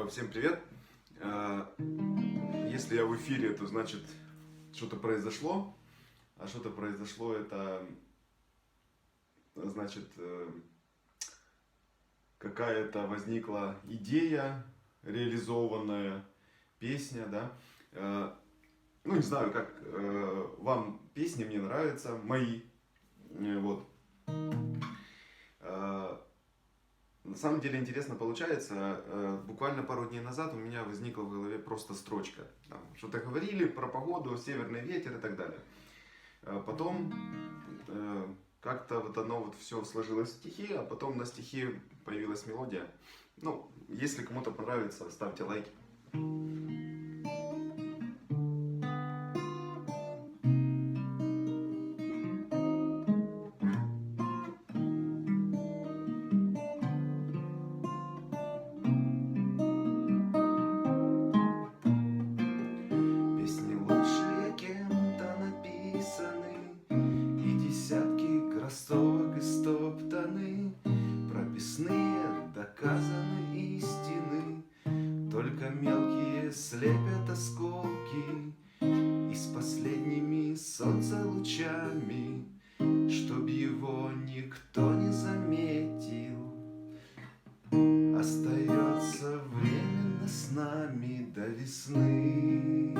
Всем привет! Если я в эфире, то значит что-то произошло, а что-то произошло, это значит какая-то возникла идея, реализованная песня, да. Ну, не знаю, как вам песни, мне нравятся, мои, вот. На самом деле интересно получается, буквально пару дней назад у меня возникла в голове просто строчка. Там что-то говорили про погоду, северный ветер и так далее. Потом как-то вот оно вот все сложилось в стихи, а потом на стихи появилась мелодия. Ну, если кому-то понравится, ставьте лайки. Песни лучшие кем-то написаны, и десятки кроссовок истоптаны, прописные доказаны истины, только мелкие слепят осколки, и с последними солнца лучами, чтоб его никто не заметил, остается временно с нами до весны.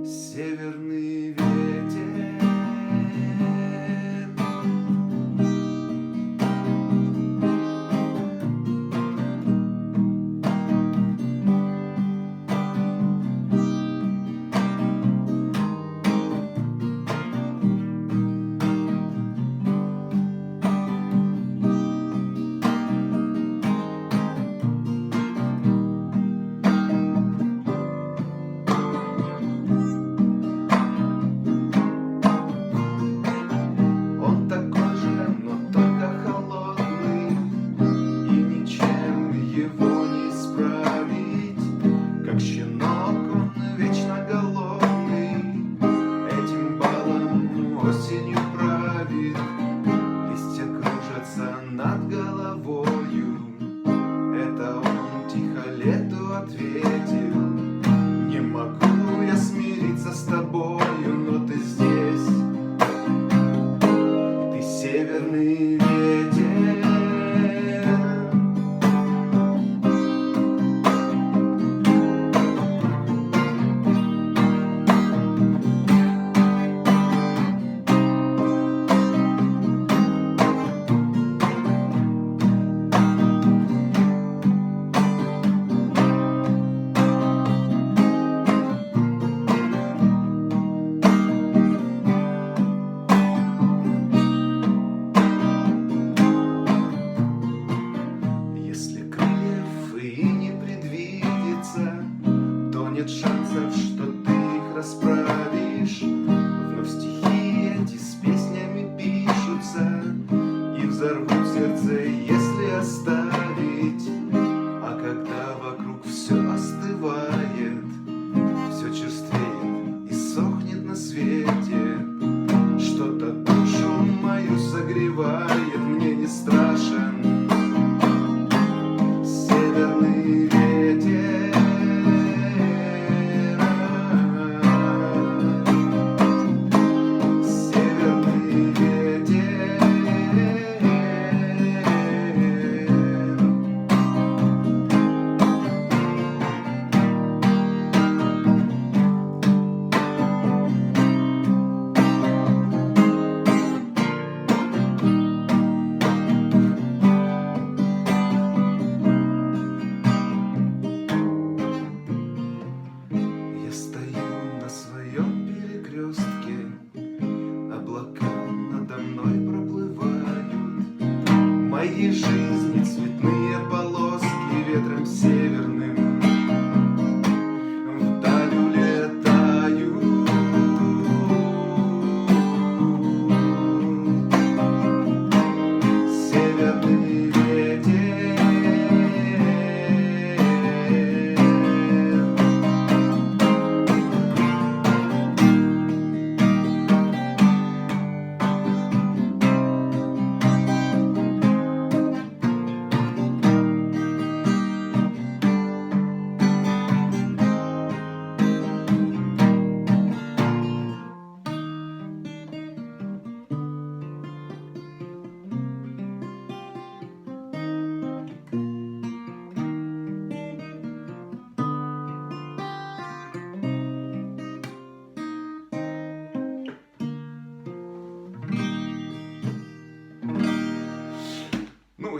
Северный ветер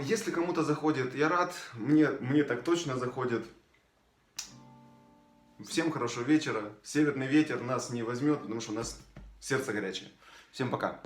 если кому-то заходит, я рад, мне так точно заходит. Всем хорошего вечера. Северный ветер нас не возьмет, потому что у нас сердце горячее. Всем пока.